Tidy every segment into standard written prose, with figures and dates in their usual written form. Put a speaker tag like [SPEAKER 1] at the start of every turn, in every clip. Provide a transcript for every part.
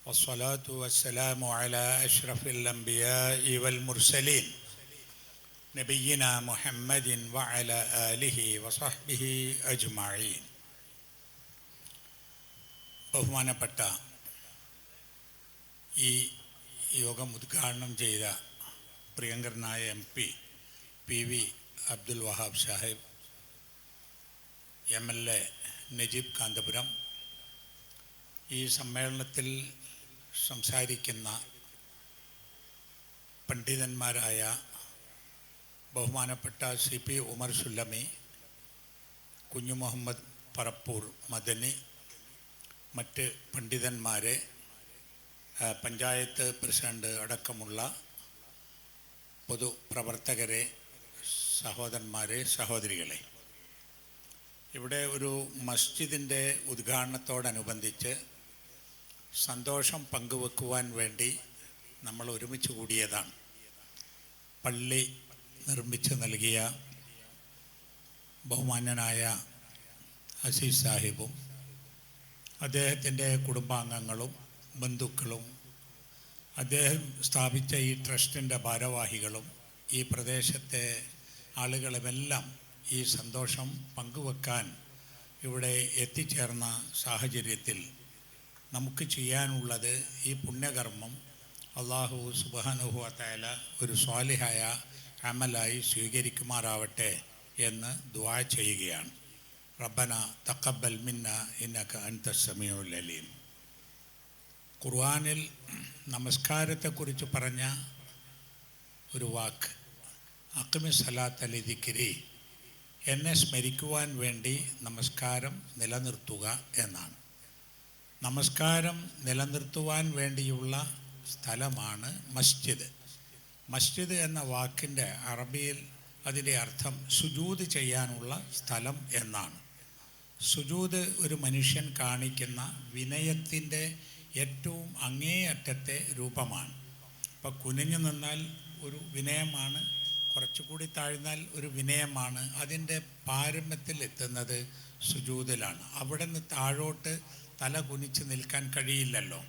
[SPEAKER 1] والصلاة والسلام على أشرف الأنبياء والمرسلين نبينا محمد وعلى آله وصحبه أجمعين. ബഹുമാനപ്പെട്ട ഈ യോഗം ഉദ്ഘാടനം ചെയ്ത പ്രിയങ്കരനായ MP PV Abdul Wahab Sahib, MLA Najeeb Kanthapuram, ഈ സമ്മേളനത്തിൽ സംസാരിക്കുന്ന പണ്ഡിതന്മാരായ ബഹുമാനപ്പെട്ട CP ഉമർ സുല്ലമി, കുഞ്ഞു മുഹമ്മദ് പറപ്പൂർ മദനി, മറ്റ് പണ്ഡിതന്മാരെ, പഞ്ചായത്ത് പ്രസിഡന്റ് അടക്കമുള്ള പൊതുപ്രവർത്തകരെ, സഹോദരന്മാരെ, സഹോദരികളെ, ഇവിടെ ഒരു മസ്ജിദിൻ്റെ ഉദ്ഘാടനത്തോടനുബന്ധിച്ച് സന്തോഷം പങ്കുവെക്കുവാൻ വേണ്ടി നമ്മൾ ഒരുമിച്ച് കൂടിയതാണ്. പള്ളി നിർമ്മിച്ച് നൽകിയ ബഹുമാന്യനായ അസീസ് സാഹിബും അദ്ദേഹത്തിൻ്റെ കുടുംബാംഗങ്ങളും ബന്ധുക്കളും അദ്ദേഹം സ്ഥാപിച്ച ഈ ട്രസ്റ്റിൻ്റെ ഭാരവാഹികളും ഈ പ്രദേശത്തെ ആളുകളുമെല്ലാം ഈ സന്തോഷം പങ്കുവെക്കാൻ ഇവിടെ എത്തിച്ചേർന്ന സാഹചര്യത്തിൽ നമുക്ക് ചെയ്യാനുള്ളത് ഈ പുണ്യകർമ്മം അല്ലാഹു സുബ്ഹാനഹു വ തആല ഒരു സ്വാലിഹായ അമലായി സ്വീകരിക്കുമാറാവട്ടെ എന്ന് ദുആ ചെയ്യുകയാണ്. റബ്ബന തഖബ്ബൽ മിന്ന ഇന്നക അൻതസ് സമീഉൽ അലീം. ഖുർആനിൽ നമസ്കാരത്തെക്കുറിച്ച് പറഞ്ഞ ഒരു വാക്ക് അഖിമി സ്വലാത്ത ലിദിക്രി, എന്നെ സ്മരിക്കുവാൻ വേണ്ടി നമസ്കാരം നിലനിർത്തുക എന്നാണ്. നമസ്കാരം നിലനിർത്തുവാൻ വേണ്ടിയുള്ള സ്ഥലമാണ് മസ്ജിദ്. മസ്ജിദ് എന്ന വാക്കിൻ്റെ അറബിയിൽ അതിൻ്റെ അർത്ഥം സുജൂദ് ചെയ്യാനുള്ള സ്ഥലം എന്നാണ്. സുജൂദ് ഒരു മനുഷ്യൻ കാണിക്കുന്ന വിനയത്തിൻ്റെ ഏറ്റവും അങ്ങേയറ്റത്തെ രൂപമാണ്. ഇപ്പോൾ കുനിഞ്ഞു നിന്നാൽ ഒരു വിനയമാണ്, കുറച്ചുകൂടി താഴ്ന്നാൽ ഒരു വിനയമാണ്. അതിൻ്റെ പാരമ്യത്തിൽ എത്തുന്നത് സുജൂദിലാണ്. അവിടെ നിന്ന് താഴോട്ട് തല കുനിച്ച് നിൽക്കാൻ കഴിയില്ലല്ലോ.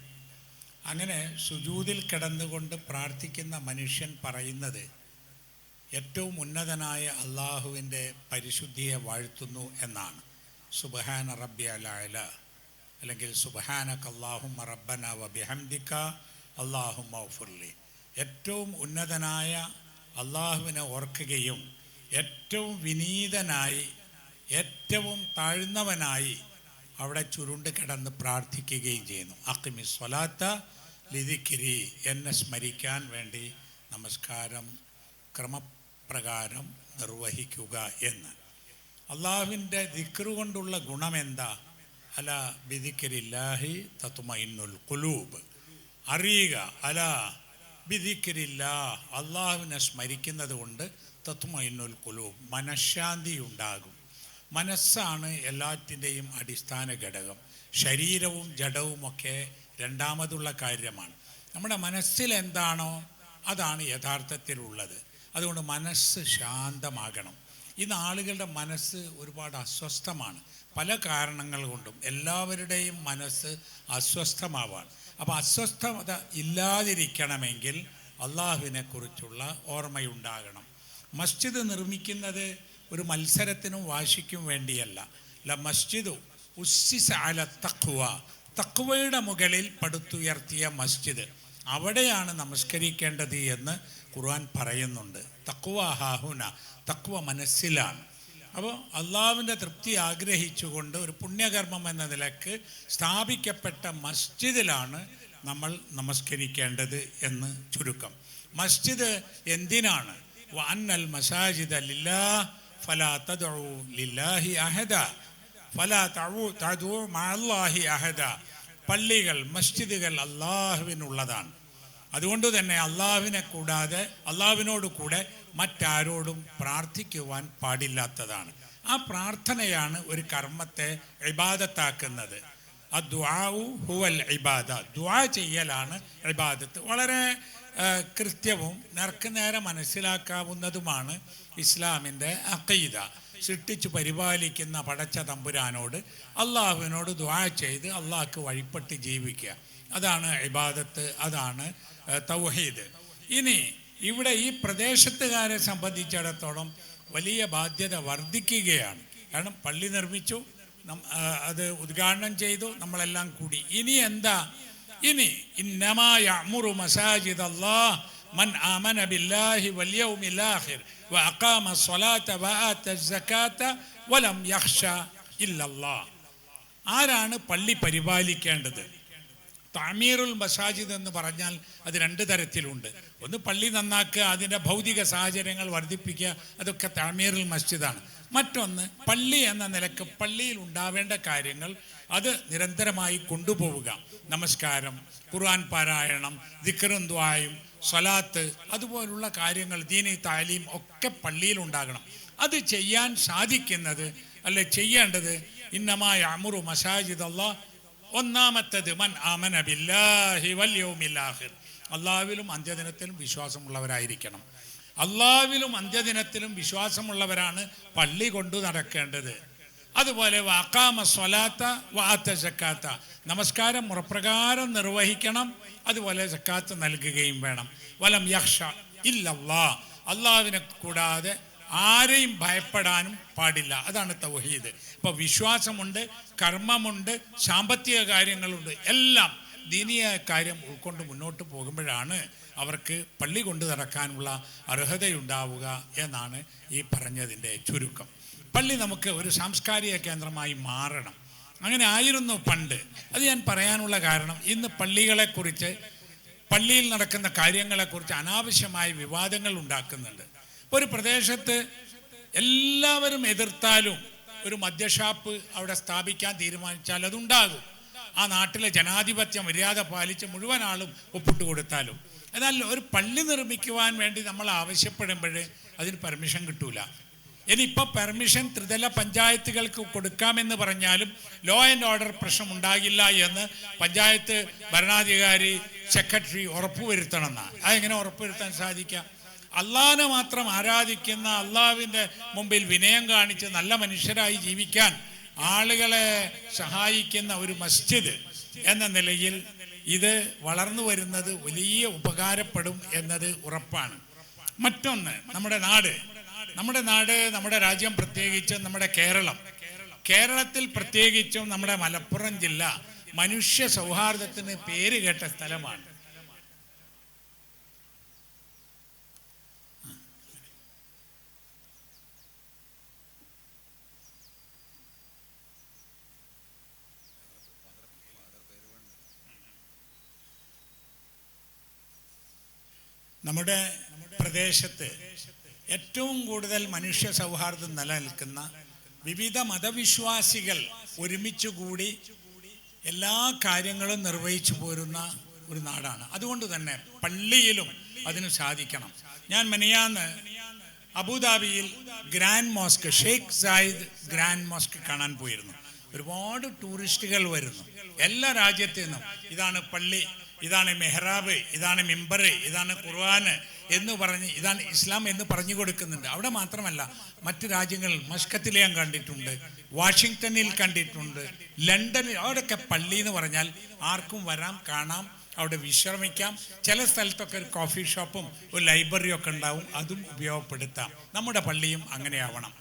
[SPEAKER 1] അങ്ങനെ സുജൂദിൽ കിടന്നുകൊണ്ട് പ്രാർത്ഥിക്കുന്ന മനുഷ്യൻ പറയുന്നത് ഏറ്റവും ഉന്നതനായ അള്ളാഹുവിൻ്റെ പരിശുദ്ധിയെ വാഴ്ത്തുന്നു എന്നാണ്. സുബ്ഹാന റബ്ബിയൽ അഅല, അല്ലെങ്കിൽ സുബ്ഹാനക അല്ലാഹുമ്മ റബ്ബന വ ബിഹംദിക അല്ലാഹുമ്മ ഗ്ഫിർലി. ഏറ്റവും ഉന്നതനായ അള്ളാഹുവിനെ ഓർക്കുകയും ഏറ്റവും വിനീതനായി ഏറ്റവും താഴ്ന്നവനായി അവിടെ ചുരുണ്ട് കിടന്ന് പ്രാർത്ഥിക്കുകയും ചെയ്യുന്നു. അഖിമി സ്വലാത്ത ലിദിക്രി, എന്നെ സ്മരിക്കാൻ വേണ്ടി നമസ്കാരം ക്രമപ്രകാരം നിർവഹിക്കുക എന്ന്. അള്ളാഹുവിൻ്റെ ദിക്റ് കൊണ്ടുള്ള ഗുണമെന്താ? അല ബിദിക്രില്ലാഹി തത്മഇന്നുൽ ഖുലൂബ്. അറിയുക, അല ബിദിക്രില്ലാ, അള്ളാഹുവിനെ സ്മരിക്കുന്നത് കൊണ്ട് തത്മഇന്നുൽ ഖുലൂബ്, മനഃശാന്തി ഉണ്ടാകും. മനസ്സാണ് എല്ലാറ്റിൻ്റെയും അടിസ്ഥാന ഘടകം. ശരീരവും ജഡവുമൊക്കെ രണ്ടാമതുള്ള കാര്യമാണ്. നമ്മുടെ മനസ്സിൽ എന്താണോ അതാണ് യഥാർത്ഥത്തിലുള്ളത്. അതുകൊണ്ട് മനസ്സ് ശാന്തമാകണം. ഇന്ന് ആളുകളുടെ മനസ്സ് ഒരുപാട് അസ്വസ്ഥമാണ്, പല കാരണങ്ങൾ കൊണ്ടും. എല്ലാവരുടെയും മനസ്സ് അസ്വസ്ഥമാവാണ്. അപ്പോൾ അസ്വസ്ഥത ഇല്ലാതിരിക്കണമെങ്കിൽ അള്ളാഹുവിനെക്കുറിച്ചുള്ള ഓർമ്മയുണ്ടാകണം. മസ്ജിദ് നിർമ്മിക്കുന്നത് ഒരു മത്സരത്തിനും വാശിക്കും വേണ്ടിയല്ല. ല മസ്ജിദു ഉസ്സിസ അല തഖ്വ, തഖ്വയുടെ മുകളിൽ പടുത്തുയർത്തിയ മസ്ജിദ്, അവിടെയാണ് നമസ്കരിക്കേണ്ടത് എന്ന് ഖുർആൻ പറയുന്നുണ്ട്. തഖ്വ ഹാഹുന, തഖ്വ മനസ്സിലാണ്. അപ്പോൾ അള്ളാഹുവിൻ്റെ തൃപ്തി ആഗ്രഹിച്ചുകൊണ്ട് ഒരു പുണ്യകർമ്മം എന്ന നിലക്ക് സ്ഥാപിക്കപ്പെട്ട മസ്ജിദിലാണ് നമ്മൾ നമസ്കരിക്കേണ്ടത് എന്ന് ചുരുക്കം. മസ്ജിദ് എന്തിനാണ്? വഅന്നൽ മസാജിദ ലില്ലാഹ് ഫലാ തദ്ഉ ലില്ലാഹി അഹദ ഫലാ തദ്ഉ മഅല്ലാഹി അഹദ. പള്ളികൾ, മസ്ജിദുകൾ അള്ളാഹുവിനുള്ളതാണ്. അതുകൊണ്ട് തന്നെ അള്ളാഹുവിനെ കൂടാതെ, അള്ളാഹുവിനോട് കൂടെ മറ്റാരോടും പ്രാർത്ഥിക്കുവാൻ പാടില്ലാത്തതാണ്. ആ പ്രാർത്ഥനയാണ് ഒരു കർമ്മത്തെ ഇബാദത്താക്കുന്നത്. അദ്ദുആഉ ഹുവൽ ഇബാദ, ദുആ ചെയ്യലാണ് ഇബാദത്ത്. വളരെ കൃത്യവും നേർക്കുനേരെ മനസ്സിലാക്കാവുന്നതുമാണ് ഇസ്ലാമിൻ്റെ അഖീദ. സൃഷ്ടിച്ച് പരിപാലിക്കുന്ന പടച്ച തമ്പുരാനോട് അള്ളാഹുവിനോട് ദുആ ചെയ്ത് അള്ളാഹ്ക്ക് വഴിപ്പെട്ട് ജീവിക്കുക. അതാണ് ഇബാദത്ത്, അതാണ് തൗഹീദ്. ഇനി ഇവിടെ ഈ പ്രദേശത്തുകാരെ സംബന്ധിച്ചിടത്തോളം വലിയ ബാധ്യത വർദ്ധിക്കുകയാണ്. കാരണം പള്ളി നിർമ്മിച്ചു, അത് ഉദ്ഘാടനം ചെയ്തു, നമ്മളെല്ലാം കൂടി. ഇനി എന്താ? ഇനി ഇന്നമാ യഅ്മുറു മസാജിദല്ലാഹ് മൻ ആമന ബില്ലാഹി വൽ യൗമിൽ ആഖിർ വഅഖാമ സ്വലാത്ത വആത സകാത്ത വലം യഖ്ശ ഇല്ലല്ലാഹ്. ആരാണ് പള്ളി പരിപാലിക്കേണ്ടത്? തഅമീറുൽ മസാജിദ് എന്ന് പറഞ്ഞാൽ അത് രണ്ട് തരത്തിലുണ്ട്. ഒന്ന് പള്ളി നന്നാക്കുക, അതിൻ്റെ ഭൗതിക സാഹചര്യങ്ങൾ വർദ്ധിപ്പിക്കുക, അതൊക്കെ തഅമീറുൽ മസ്ജിദാണ്. മറ്റൊന്ന് പള്ളി എന്ന നിലക്ക് പള്ളിയിൽ ഉണ്ടാവേണ്ട കാര്യങ്ങൾ അത് നിരന്തരമായി കൊണ്ടുപോവുക. നമസ്കാരം, ഖുർആൻ പാരായണം, ദിക്റും ദുആയും, സ്വലാത്ത്, അതുപോലുള്ള കാര്യങ്ങൾ, ദീനി താലീം ഒക്കെ പള്ളിയിൽ ഉണ്ടാകണം. അത് ചെയ്യാൻ സാധിക്കുന്നത് അല്ലെ ചെയ്യേണ്ടത് ഇന്നമാ യഅ്മുറു മസാജിദല്ലാഹ്. ഒന്നാമത്തേത് മൻ ആമന ബില്ലാഹി വൽ യൗമിൽ ആഖിർ. അള്ളാഹുവിലും അന്ത്യദിനത്തിലും വിശ്വാസമുള്ളവരായിരിക്കണം. അള്ളാഹുവിലും അന്ത്യദിനത്തിലും വിശ്വാസമുള്ളവരാണ് പള്ളി കൊണ്ടു നടക്കേണ്ടത്. അതുപോലെ വഅഖാമ സ്വലാത്ത വആത സകാത്ത, നമസ്കാരം മുറപ്രകാരം നിർവഹിക്കണം, അതുപോലെ സക്കാത്ത് നൽകുകയും വേണം. വലം യഖ്ശ ഇല്ലല്ലാഹ്, അള്ളാഹുവിനെ കൂടാതെ ആരെയും ഭയപ്പെടാനും പാടില്ല. അതാണ് തൗഹീദ്. ഇപ്പോൾ വിശ്വാസമുണ്ട്, കർമ്മമുണ്ട്, സാമ്പത്തിക കാര്യങ്ങളുണ്ട്, എല്ലാം ദീനീയ കാര്യം ഉൾക്കൊണ്ട് മുന്നോട്ട് പോകുമ്പോഴാണ് അവർക്ക് പള്ളി കൊണ്ട് നടക്കാനുള്ള അർഹതയുണ്ടാവുക എന്നാണ് ഈ പറഞ്ഞതിൻ്റെ ചുരുക്കം. പള്ളി നമുക്ക് ഒരു സാംസ്കാരിക കേന്ദ്രമായി മാറണം. അങ്ങനെ ആയിരുന്നു പണ്ട്. അത് ഞാൻ പറയാനുള്ള കാരണം ഇന്ന് പള്ളികളെക്കുറിച്ച്, പള്ളിയിൽ നടക്കുന്ന കാര്യങ്ങളെക്കുറിച്ച് അനാവശ്യമായ വിവാദങ്ങൾ ഉണ്ടാക്കുന്നുണ്ട്. ഒരു പ്രദേശത്ത് എല്ലാവരും എതിർത്താലും ഒരു മദ്യഷാപ്പ് അവിടെ സ്ഥാപിക്കാൻ തീരുമാനിച്ചാൽ അതുണ്ടാകും. ആ നാട്ടിലെ ജനാധിപത്യ മര്യാദ പാലിച്ച് മുഴുവൻ ആളും ഒപ്പിട്ട് കൊടുത്താലും. എന്നാൽ ഒരു പള്ളി നിർമ്മിക്കുവാൻ വേണ്ടി നമ്മൾ ആവശ്യപ്പെടുമ്പോൾ അതിന് പെർമിഷൻ കിട്ടൂല. ഇനിയിപ്പോൾ പെർമിഷൻ ത്രിതല പഞ്ചായത്തുകൾക്ക് കൊടുക്കാമെന്ന് പറഞ്ഞാലും ലോ ആൻഡ് ഓർഡർ പ്രശ്നം ഉണ്ടാകില്ല എന്ന് പഞ്ചായത്ത് ഭരണാധികാരി, സെക്രട്ടറി ഉറപ്പുവരുത്തണമെന്നാണ്. അതെങ്ങനെ ഉറപ്പുവരുത്താൻ സാധിക്കുക? അള്ളാഹിനെ മാത്രം ആരാധിക്കുന്ന, അള്ളാഹുവിൻ്റെ മുമ്പിൽ വിനയം കാണിച്ച് നല്ല മനുഷ്യരായി ജീവിക്കാൻ ആളുകളെ സഹായിക്കുന്ന ഒരു മസ്ജിദ് എന്ന നിലയിൽ ഇത് വളർന്നു വരുന്നത് വലിയ ഉപകാരപ്പെടും എന്നത് ഉറപ്പാണ്. മറ്റൊന്ന് നമ്മുടെ നാട്, നമ്മുടെ രാജ്യം, പ്രത്യേകിച്ച് നമ്മുടെ കേരളത്തിൽ പ്രത്യേകിച്ചും നമ്മുടെ മലപ്പുറം ജില്ല മനുഷ്യ സൗഹാർദ്ദത്തിന് പേര് കേട്ട സ്ഥലമാണ്. നമ്മുടെ പ്രദേശത്ത് ഏറ്റവും കൂടുതൽ മനുഷ്യ സൗഹാർദ്ദം നിലനിൽക്കുന്ന വിവിധ മതവിശ്വാസികൾ ഒരുമിച്ചുകൂടി എല്ലാ കാര്യങ്ങളും നിർവഹിച്ചു പോരുന്ന ഒരു നാടാണ്. അതുകൊണ്ട് തന്നെ പള്ളിയിലും അതിന് സാധിക്കണം. ഞാൻ മിനിയാന്ന് അബുദാബിയിൽ grand mosque, Sheikh Zayed grand mosque കാണാൻ പോയിരുന്നു. ഒരുപാട് ടൂറിസ്റ്റുകൾ വരുന്നു എല്ലാ രാജ്യത്തു നിന്നും. ഇതാണ് പള്ളി, ഇതാണ് മെഹ്റാബ്, ഇതാണ് മിമ്പർ, ഇതാണ് ഖുർആൻ എന്ന് പറഞ്ഞ്, ഇതാണ് ഇസ്ലാം എന്ന് പറഞ്ഞു കൊടുക്കുന്നുണ്ട്. അവിടെ മാത്രമല്ല, മറ്റ് രാജ്യങ്ങളിൽ മസ്കത്തിൽ ഞാൻ കണ്ടിട്ടുണ്ട്, വാഷിങ്ടണിൽ കണ്ടിട്ടുണ്ട്, ലണ്ടനിൽ. അവിടെയൊക്കെ പള്ളി എന്ന് പറഞ്ഞാൽ ആർക്കും വരാം, കാണാം, അവിടെ വിശ്രമിക്കാം. ചില സ്ഥലത്തൊക്കെ ഒരു കോഫി ഷോപ്പും ഒരു ലൈബ്രറിയും ഒക്കെ ഉണ്ടാവും, അതും ഉപയോഗപ്പെടുത്താം. നമ്മുടെ പള്ളിയും അങ്ങനെയാവണം.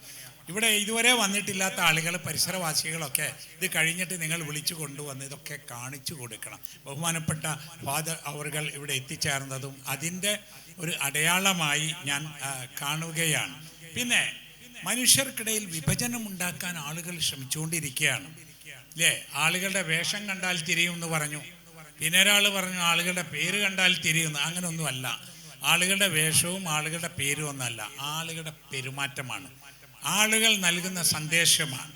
[SPEAKER 1] ഇവിടെ ഇതുവരെ വന്നിട്ടില്ലാത്ത ആളുകൾ, പരിസരവാസികളൊക്കെ ഇത് കഴിഞ്ഞിട്ട് നിങ്ങൾ വിളിച്ചു കൊണ്ടുവന്ന് ഇതൊക്കെ കാണിച്ചു കൊടുക്കണം. ബഹുമാനപ്പെട്ട ഫാദർ അവർകൾ ഇവിടെ എത്തിച്ചേർന്നതും അതിൻ്റെ ഒരു അടയാളമായി ഞാൻ കാണുകയാണ്. പിന്നെ മനുഷ്യർക്കിടയിൽ വിഭജനം ഉണ്ടാക്കാൻ ആളുകൾ ശ്രമിച്ചുകൊണ്ടിരിക്കുകയാണ് അല്ലേ? ആളുകളുടെ വേഷം കണ്ടാൽ തിരിയുമെന്ന് പറഞ്ഞു, പിന്നെ ഒരാൾ പറഞ്ഞു ആളുകളുടെ പേര് കണ്ടാൽ തിരിയുന്നു. അങ്ങനെയൊന്നുമല്ല. ആളുകളുടെ വേഷവും ആളുകളുടെ പേരും ഒന്നല്ല, ആളുകളുടെ പെരുമാറ്റമാണ്, ആളുകൾ നൽകുന്ന സന്ദേശമാണ്.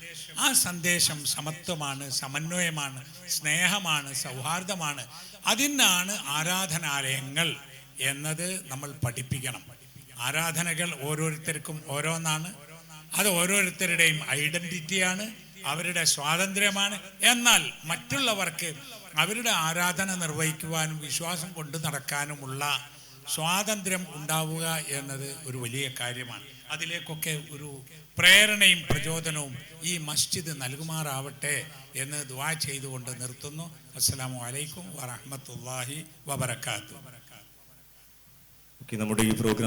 [SPEAKER 1] ആ സന്ദേശം സമത്വമാണ്, സമന്വയമാണ്, സ്നേഹമാണ്, സൗഹാർദ്ദമാണ്. അതിനാണ് ആരാധനാലയങ്ങൾ എന്നത് നമ്മൾ പഠിപ്പിക്കണം. ആരാധനകൾ ഓരോരുത്തർക്കും ഓരോന്നാണ്, അത് ഓരോരുത്തരുടെയും ഐഡൻറ്റിറ്റിയാണ്, അവരുടെ സ്വാതന്ത്ര്യമാണ്. എന്നാൽ മറ്റുള്ളവർക്ക് അവരുടെ ആരാധന നിർവഹിക്കുവാനും വിശ്വാസം കൊണ്ടു നടക്കാനുമുള്ള സ്വാതന്ത്ര്യം ഉണ്ടാവുക എന്നത് ഒരു വലിയ കാര്യമാണ്. അതിലേക്കൊക്കെ ഒരു പ്രേരണയും പ്രചോദനവും ഈ മസ്ജിദ് നൽകുമാറാവട്ടെ എന്ന് ദുആ ചെയ്തുകൊണ്ട് നിർത്തുന്നു. അസ്സലാമു അലൈക്കും വറഹ്മത്തുള്ളാഹി വബറകാതുഹു.
[SPEAKER 2] നമ്മുടെ ഈ പ്രോഗ്രാം